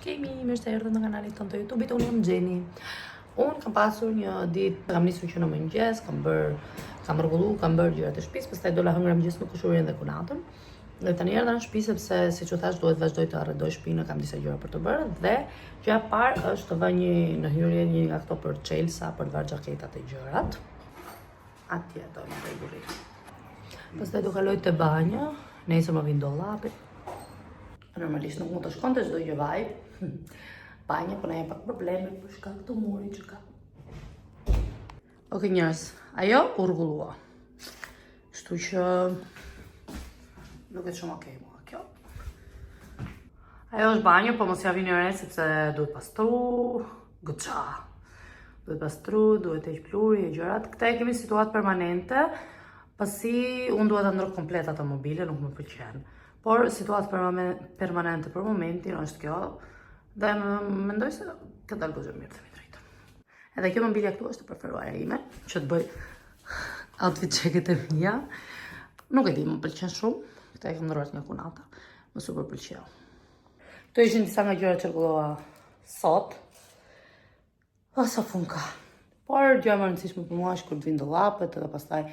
Kemi, mirë se erdhët në kanalin tonë të YouTube-it, unë jam Gjeni. Unë kam pasur një ditë, kam nisur që në mëngjes, kam bërë gjëra të shtëpisë, pastaj dola hëngra mëngjes në kushurinë dhe kunatën. Dhe tani erdha në shtëpi sepse siç u thash duhet vazhdoj të arredoj shtëpinë, kam disa gjëra për të bërë dhe gjëja e parë është të vëj në hyrje një nga këto për Chelsea për të varë xhaketat e gjërat. Atje do më bëj burri. Pastaj do kaloj te banjo, nesër më vin dollapi. Normalisht nuk mund të shkonte çdo gjë vaj. Banjo, po na jep pak probleme për shkak të murit që ka. Okej njerëz, ajo u rregullua. Kështu që nuk e shumë okej mua kjo. Ajo është banjo, po mos ja vini re sepse duhet pastru, goxha. Duhet pastru, duhet heq pluri e gjërat. Këta e kemi situatë permanente, pasi unë duhet ta ndroj komplet ato mobile, nuk më pëlqen. Por situatë permanente për momentin është kjo, dhe mendoj se ka dalë goxha mirë, themi drejtën. Edhe kjo mobilja këtu është e preferuara ime, që të bëj outfit check-et e mia. Nuk e di, më pëlqen shumë, këta e kam ndërruar nga kunata, më super pëlqeu. Këto ishin disa nga gjërat që rregullova sot. Sa fun ka. Por gjëja më e rëndësishme për mua është kur të vinë dollapet edhe pastaj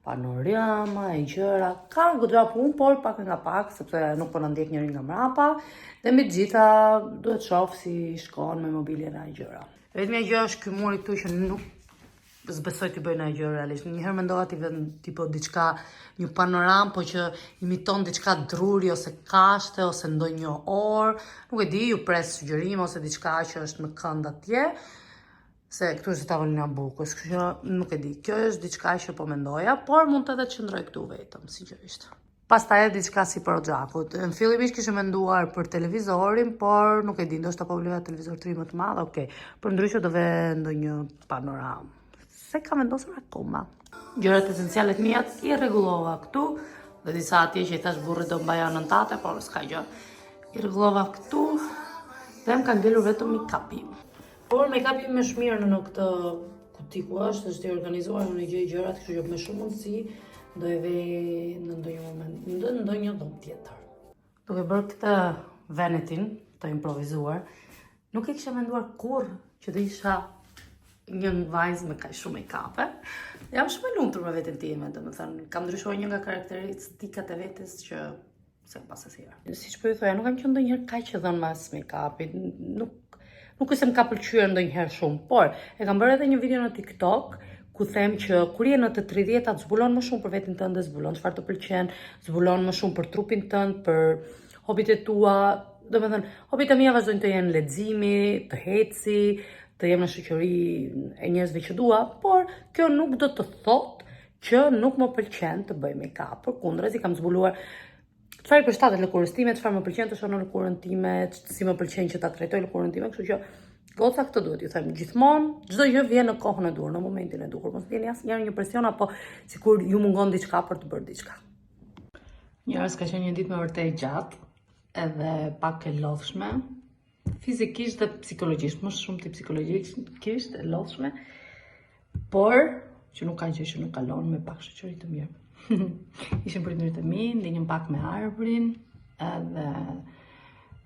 panorama e gjëra. Ka goxha punë, por pak nga pak, sepse nuk po na ndjek njëri nga mrapa, dhe me gjitha duhet shoh si shkon me mobiljen e gjëra. Vetmja gjë është ky muri këtu që nuk zbesoj t'i bëj ndonjë gjë realisht. Njëherë mendova t'i vën tipo diçka, një panoram, po që imiton diçka druri ose kashte ose ndonjë orë. Nuk e di, ju pres sugjerime ose diçka që është në kënd atje. Se këtu është tavolina bukës, kështu që nuk e di. Kjo është diçka që po mendoja, por mund të edhe të qëndroj këtu vetëm, sinqerisht. Pastaj edhe diçka si për xhakut. Në fillimisht kishe menduar për televizorin, por nuk e di, ndoshta po bleva televizor 3 më të madh, okay. Për ndryshe do ve ndonjë panoram. Se kam vendosur akoma. Gjërat esenciale të mia i rregullova këtu, dhe disa atje që i thash burrit do mbaja nën tate, por s'ka gjë. I rregullova këtu, dhe më ka ngelur vetëm make-upi. Por make-upi më është mirë në këtë kuti ku është i organizuar, unë i gjej gjërat, kështu që me shumë mundësi do e vej në ndonjë moment, në ndonjë dhomë tjetër. Duke bërë këtë venetin, të improvizuar, nuk e kisha menduar kurrë që të isha një vajzë me kaq shumë make-up. Jam shumë e lumtur me veten time, domethënë kam ndryshuar një nga karakteristikat e vetes që se pas asnjëherë. Siç po ju thoya, nuk kam qenë ndonjëherë kaq e dhënë mas make-upit, nuk është se më ka pëlqyer ndonjëherë shumë, por e kam bërë edhe një video në TikTok ku them që kur je në të 30-at zbulon më shumë për veten tënde, zbulon çfarë të pëlqen, zbulon më shumë për trupin tënd, për hobit e tua. Domethënë, hobit e mia vazhdojnë të jenë leximi, të heci, të jem në shoqëri e njerëzve që dua, por kjo nuk do të thotë që nuk më pëlqen të bëj make-up. Përkundër, kam zbuluar çfarë i përshtatet lëkurës time, çfarë më pëlqen të shoh në lëkurën time, si më pëlqen që ta trajtoj lëkurën time, kështu që goca këtë duhet ju them gjithmonë, çdo gjë vjen në kohën e duhur, në momentin e duhur. Mos vjen asnjëherë një presion apo sikur ju mungon diçka për të bërë diçka. Njerëz, ka qenë një ditë me vërtet gjatë, edhe pak e lodhshme, fizikisht dhe psikologjisht, më shumë ti psikologjikisht e lodhshme, por që nuk ka gjë që nuk kalon me pak shoqëri të mirë. Ishim prindërit e mi, ndjenjëm pak me arbrin, edhe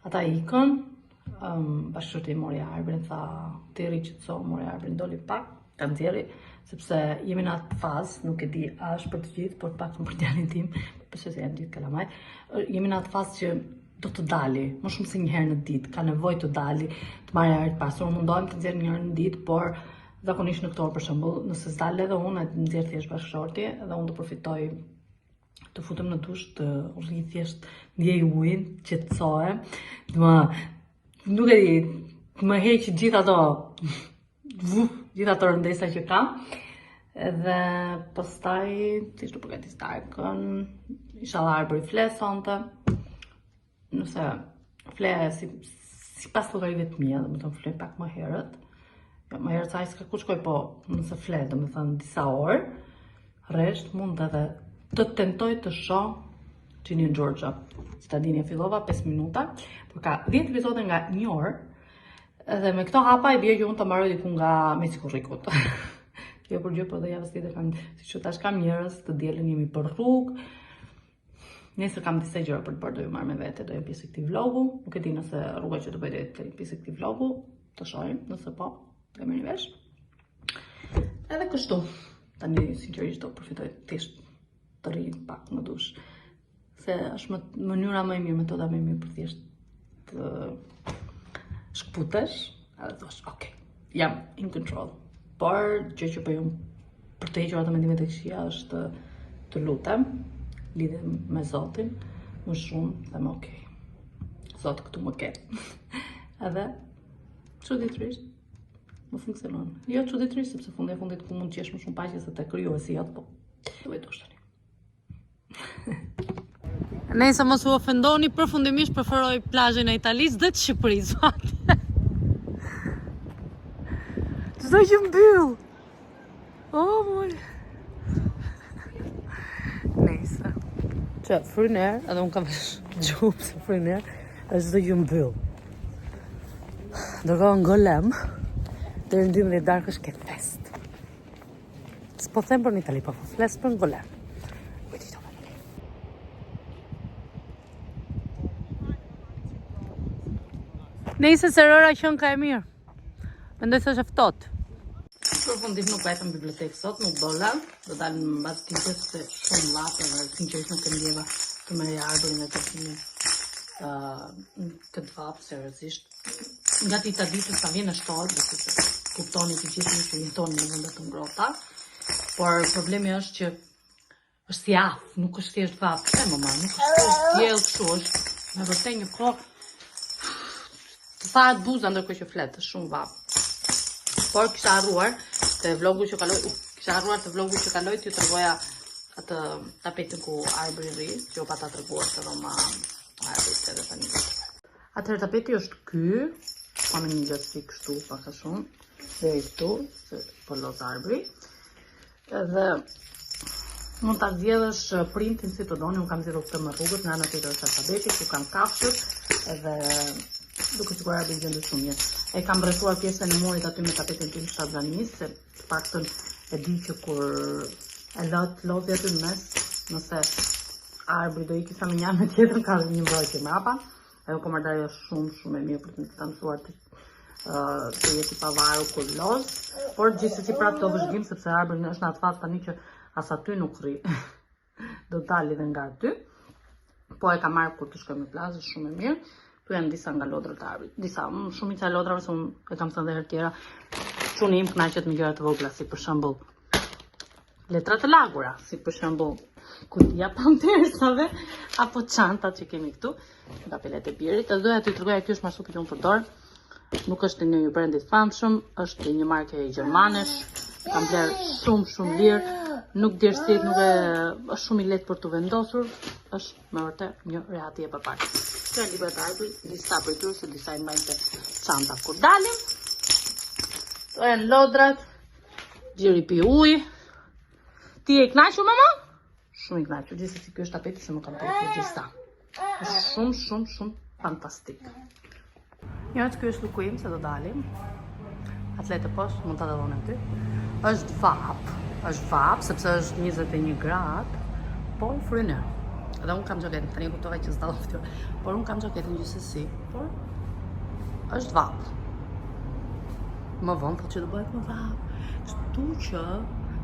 ata ikën, bashkëshorti mori arbrin, tha ti rri qetëso, mori arbrin, doli pak, ka nxjerri, sepse jemi në atë fazë, nuk e di a është për të gjithë, por pak për djalin tim, besoj se janë gjithë kalamaj, jemi në atë fazë që do të dali, më shumë se një herë në ditë, ka nevojë të dali, të marrë ajër të pasur, mundohem të nxjerr një herë në ditë, por zakonisht në këto orë për shembull, nëse s'dal edhe unë, e nxjerr thjesht bashkëshorti, edhe unë do përfitoj të futem në dush, të rri thjesht ndjej ujin, qetësohem, nuk e di, të më heq gjithë ato rëndesa që kam, edhe pastaj thjesht do përgatis darkën, inshallah arbëri fle sonte, nëse fle sipas llogarive të mia, domethënë fle pak më herët. Më herët sa s'ka ku shkoj, po nëse fle, domethënë disa orë, rresht mund edhe të tentoj të shoh Ginny & Georgia. Si ta dini, fillova 5 minuta, por ka 10 episode nga 1 orë, edhe me këto hapa e bie që unë të mbaroj diku nga Mesikurrikut. Jo për gjë, po dhe javës tjetër kam, siç u thash, kam njerëz të dielën jemi për rrugë. Nesër kam disa gjëra për të bërë, do ju marr me vete, do jem pjesë e këtij vlogu. Nuk e di nëse rruga që do bëj të jetë pjesë e këtij vlogu, të shohim, nëse po, e merrni vesh. Edhe kështu. Tani sinqerisht do përfitoj thjesht të ri pak në dush. Se është mënyra më e mirë, metoda më e mirë për thjesht të shkputesh, edhe thosh, ok, jam in control. Por gjë që bëj unë për të hequr ato mendimet e këqija është të lutem, lidhem me Zotin, më shumë, them ok, Zoti këtu më ke. Edhe çuditërisht më funksionon. Jo çuditërisht, sepse fundi e fundit ku mund të gjesh më shumë paqe se te krijuesi jot, po duhet të tani. Nëse mos u ofendoni, përfundimisht preferoj plazhin e Italisë dhe të Shqipërisë. Çdo gjë mbyll. Oh moj. Nëse. Që fryner, edhe unë kam gjumë se fryner, është çdo gjë mbyll. Ndërkohë në Golem, deri në 12 darkë është këtë fest. S'po them për në Itali, po fles për në Golem. Nëse se rëra qënë ka e mirë. Mendoj se është e ftohtë. Përfundimisht nuk vetëm bibliotekë sot, nuk dola. Do dalë në mbas ditës se shumë lape dhe sinqerisht nuk e ndjeva të merrja arburin e të filmin këtë vapë seriozisht. Nga dita ditës sa vjen në shtollë, dhe se kuptoni të gjithë që jetoni në vende të ngrohta. Por problemi është që është si afë, nuk është thjesht vapë. Pse mama, nuk është thjesht diell kështu, është me vërtet një kohë të thahet buza ndërkohë që flet, është shumë vapë. Por kisha harruar te vlogu që kaloi, t'ju tregoja atë tapetin ku arbëri rri, që u pata treguar se Roma arbërit edhe tani. Atëherë tapeti është ky, ka një gjatësi kështu pak a shumë, deri këtu, se po loz arbëri. Edhe mund ta zgjedhësh printin si të doni, unë kam zgjedhur këtë me rrugët, në anën tjetër është alfabeti, ku kam kafshët, edhe duke sigurisht arbëri gjendë shumë mirë. E kam rrethuar pjesën e murit aty me tapetin tim shtazanis, se paktën e di që kur e lodhi aty në mes, nëse arbëri do iki sa me një anë tjetër, ka një mbrojtje mrapa. Ajo komardarja është shumë e mirë për të mësuar të jeti pavarur kur loz, por gjithsesi prap të vëzhgim, sepse arbëri është në atë fazë tani që as aty nuk rri. Do dali dhe nga aty. Po e kam marrë kur të shkojmë në plazh, është shumë e mirë. Tu janë disa nga lodrat e arbërit. Disa, shumica e lodrave se unë e kam thënë edhe herë tjera, çuni im kënaqet me gjëra të vogla, si për shembull letra të lagura, si për shembull kutia pampersave apo çantat që kemi këtu, nga pelet e birit. Edhe doja t'ju tregoja, ky është marsupi që unë përdor. Nuk është një brand i famshëm, është një marke gjermanesh. Kam bler shumë lirë. Nuk djersit, është shumë i lehtë për të vendosur, është me vërtet një rehati e përpara. Këto janë librat e arbërit, disa prej tyre, se disa i mbajnë te çanta kur dalim. Këto janë lodrat, Gjeri pi ujë. Ti je i kënaqur mama? Shumë i kënaqur, gjithsesi ky është tapeti se më kam pëlqyer gjithsa. Është shumë fantastik. Njërët ky është luku im, se do dalim. Atlete poshtë, mund ta dallon aty. Është vap, sepse është 21 gradë, por fryner. Edhe unë kam gjaketin, tani kuptova që s'dallon fytyrë, por unë kam gjaketin gjithsesi, por është vap. Më vonë thotë që do bëhet më vap. Kështu që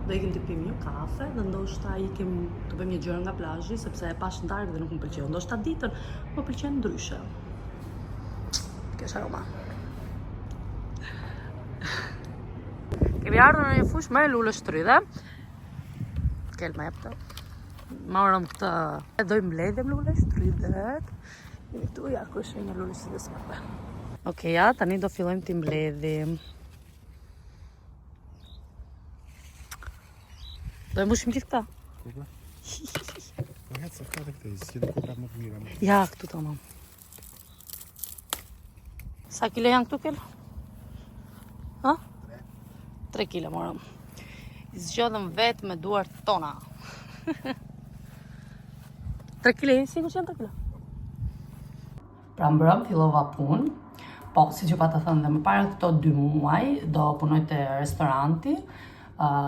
do ikim të pim një kafe dhe ndoshta ikim të bëjmë një gjë nga plazhi, sepse e pash në darkë dhe nuk më pëlqeu. Ndoshta ditën më pëlqen ndryshe. Kjo është aroma. Kemi ardhur në një fushë me lule shtrydhe. Kelma jep të. Marrëm këtë. E doj mbledhjem lule shtrydhet. Jemi këtu, ja, ku është një lule shtrydhe së Okej, ja, tani do fillojmë t'i mbledhim. Do e mbushim gjithë këta? Ja, këtu të mam. Sa kilo janë këtu, Kel? Ha? 3 kilo morëm. I zgjodhëm vetë me duart tona. 3 kilo, sigur që janë 3 kilo. Pra mbrëm, fillova punë. Po, si që pa të thënë dhe më parë këto 2 muaj, do punoj të restoranti,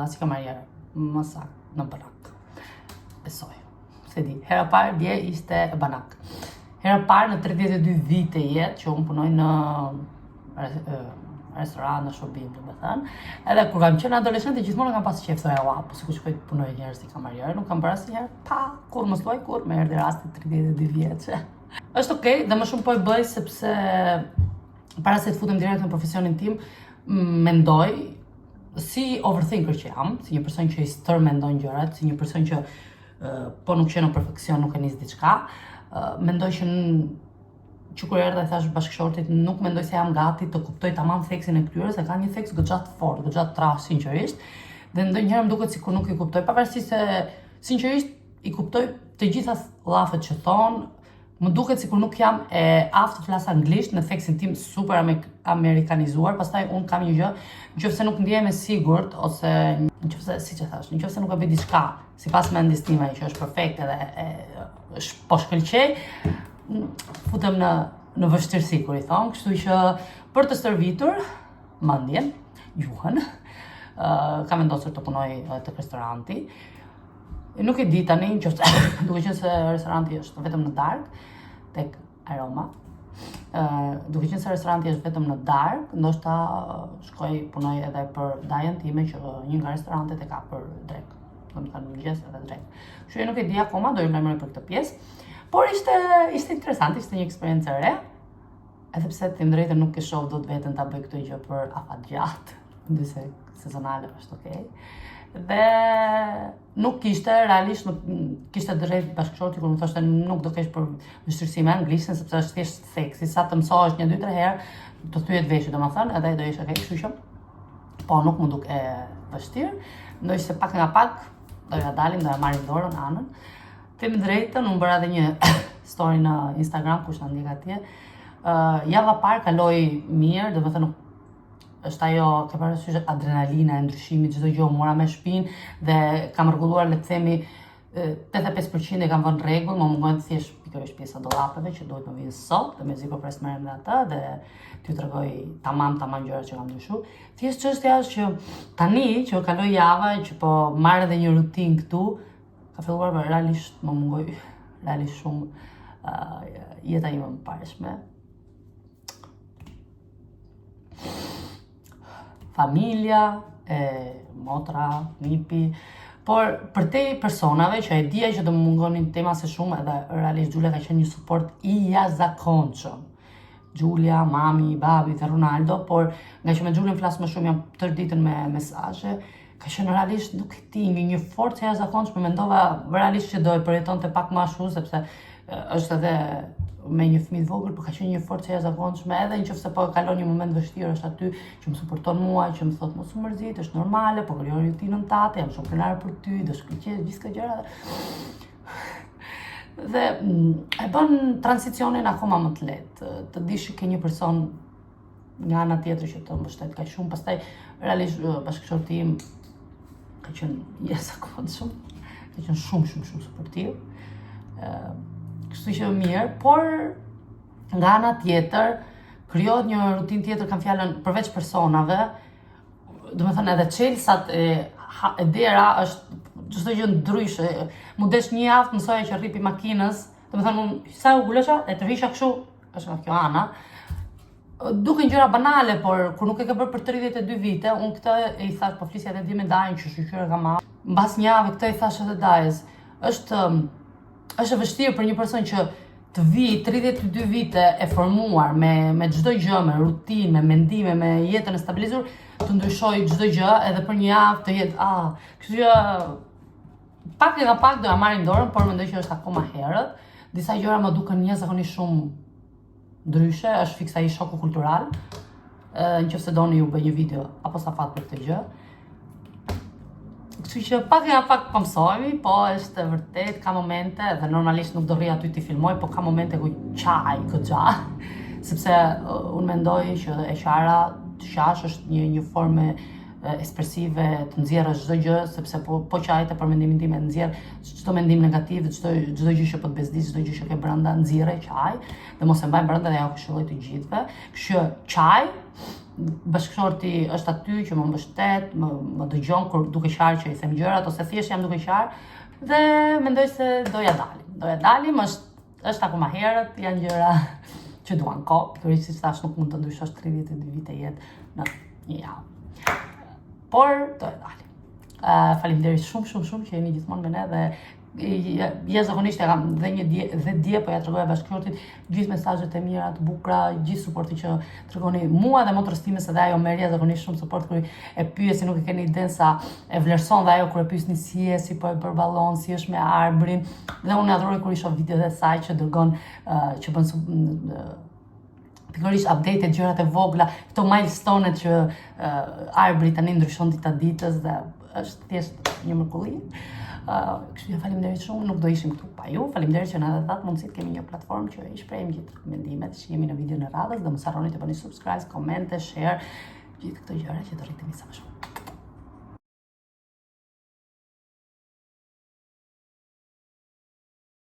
si kamarier, më saktë në Barak. Besoj. Se se di. Hera parë dje ishte banak. Hera parë në 32 vite jetë që unë punoj në restoran, në shobim, do me thënë. Edhe kur kam qenë adoleshente, gjithmonë kam pas qef, thoja, po sikur shkoj të punoj njerëz si kamarier, nuk kam bërë asnjëherë, kur mos thuaj kur, më erdhi rasti 32 vjeçe. Është okay, dhe më shumë po e bëj sepse para se të futem direkt në profesionin tim, mendoj si overthinker që jam, si një person që i stër mendon gjërat, si një person që po nuk qenë në perfekcion, nuk e nis diçka, mendoj që kur erdha i thash bashkëshortit, nuk mendoj se jam gati të kuptoj tamam theksin e këtyre, se ka një theks goxha të fortë, goxha të trashë sinqerisht, dhe ndonjëherë më duket sikur nuk i kuptoj, pavarësisht se sinqerisht i kuptoj të gjitha llafet që thon, më duket sikur nuk jam e aftë të flas anglisht në theksin tim super amerikanizuar, pastaj unë kam një gjë, nëse nuk ndihem e sigurt ose nëse siç e thash, nëse nuk e bëj diçka sipas mendjes time që është perfekte dhe po shkëlqej, futem në vështirësi kur i thon, kështu që për të stërvitur mendjen, gjuhën, kam vendosur të punoj tek restoranti. Nuk e di tani, duke qenë se restoranti është vetëm në darkë, tek Aroma. Duke qenë se restoranti është vetëm në darkë, ndoshta shkoj punoj edhe për dajën time që një nga restorantet e ka për drek. Do të thënë mëngjes edhe drek. Kështu nuk e di akoma, do i lajmëroj për këtë pjesë. Por ishte interesant, ishte një eksperiencë e re. Edhe pse të drejtën nuk e shoh dot veten ta bëj këtë gjë për afatgjat, ndërsa sezonale është okay. Dhe nuk kishte realisht, nuk kishte drejt bashkëshorti kur më thoshte nuk do kesh për vështirësi me anglishtën sepse është thjesht seksi, sa të mësohesh 1-2-3 herë të thyet veshit, domethënë, edhe do ish okay, kështu që po nuk më duk e vështirë, ndoshta pak nga pak do ja dalim, do ja marrim dorën anën. Them drejtën, unë bëra edhe një story në Instagram kush na ndjek atje. Java parë kaloi mirë, domethënë është ajo, ke parasysh adrenalina e ndryshimit, çdo gjë mora me shpinë dhe kam rregulluar, le të themi, 85% e kam vënë rregull, më mungon thjesht pikërisht pjesa dollapeve që duhet më vinë sot, dhe mezi po pres merrem me atë dhe t'ju tregoj tamam gjërat që kam ndryshuar. Thjesht çështja është që tani që kaloi java, që po marr edhe një rutinë këtu, ka filluar realisht më mungoj realisht shumë jeta ime më parëshme. Familja, motra, nipi, por për te personave që e dija që do më mungonin tema se shumë, edhe realisht Giulia ka qenë një suport i jashtëzakonshëm. Giulia, mami, babi dhe Ronaldo, por nga që me Giulian flas më shumë jam tërë ditën me mesazhe, ka qenë realisht nuk e di, një forcë e jashtëzakonshme, mendova realisht që do e përjetonte pak më ashtu sepse është edhe me një fëmijë të vogël, por ka qenë një forcë e jashtëzakonshme, edhe nëse po kalon një moment vështirë është aty që më suporton mua, që më thot mos u mërzit, është normale, po krijon rutinën tate, jam shumë krenar për ty, do shkëlqesh gjithë këto gjëra. Dhe e bën tranzicionin akoma më të lehtë, të dish që ke një person nga ana tjetër që të mbështet kaq shumë, pastaj realisht bashkëshorti im ka qenë jashtëzakonshëm, ka qenë shumë suportiv. Kështu që mirë, por nga ana tjetër krijohet një rutinë tjetër, kam fjalën përveç personave, domethënë edhe çelsat e dera është çdo gjë ndryshe. Mu desh një javë mësoja që rripi makinës, domethënë unë sa u gulesha e të visha kështu, është nga kjo ana. Duken gjëra banale, por kur nuk e ke bërë për 32 vite, unë këtë i thash, po flisja edhe me Dajën që shoqyra kam marrë. Mbas një javë këtë i thash edhe Dajës, është e vështirë për një person që të vi 32 vite e formuar me çdo gjë, me rutinë, me mendime, me jetën e stabilizuar, të ndryshoj çdo gjë edhe për një javë të jetë kështu që pak nga pak do ja marrim dorën, por mendoj që është akoma herët. Disa gjëra më duken jashtëzakonisht shumë ndryshe, është fiksa i shoku kultural. Nëse doni ju bëj një video apo safat për këtë gjë. Kështu që pak nga pak po mësohemi, po është vërtet ka momente dhe normalisht nuk do rri aty t'i filmoj, po ka momente ku qaj goxha, sepse unë mendoj që e qara të qash është një formë ekspresive të nxjerrësh çdo gjë, sepse po qajte për mendimin tim e nxjerr çdo mendim negativ, çdo gjë që po të bezdis, çdo gjë që ke brenda nxjerrë qaj dhe mos e mbaj brenda dhe ja këshilloj të gjithëve. Kështu që qaj, bashkëshorti është aty që më mbështet, më dëgjon kur duke qarë që i them gjërat, ose thjesht jam duke qarë, Dhe mendoj se doja dalim, është akoma herët, janë gjëra që duan kohë, pikërisht si thash nuk mund të ndryshosh 32 vite jetë në një javë. Por doja dalim. Faleminderit shumë që jeni gjithmonë me ne dhe jashtëzakonisht e kam dhe dje po ja tregoja bashkëshortit gjithë mesazhet e mira të bukura, gjithë suporti që tregoni mua dhe motrëstime se dhe ajo merr jashtëzakonisht shumë suport kur e pyet, si nuk e keni idenë sa e vlerëson dhe ajo kur e pyesni si po e përballon, si është me Arbrin, dhe unë adhuroj kur i shoh videot e saj që dërgon që bën pikërisht update-et, gjërat e vogla, këto milestone-et që Arbri tani ndryshon dita ditës dhe është thjesht një mrekulli. Kështu që faleminderit shumë, nuk do ishim këtu pa ju. Faleminderit që na dhatë mundësi të kemi një platformë që i shprehim gjithë mendimet që jemi në videon e radhës, dhe mos harroni të bëni subscribe, komente, share, gjithë këto gjëra që të rritemi sa më shumë.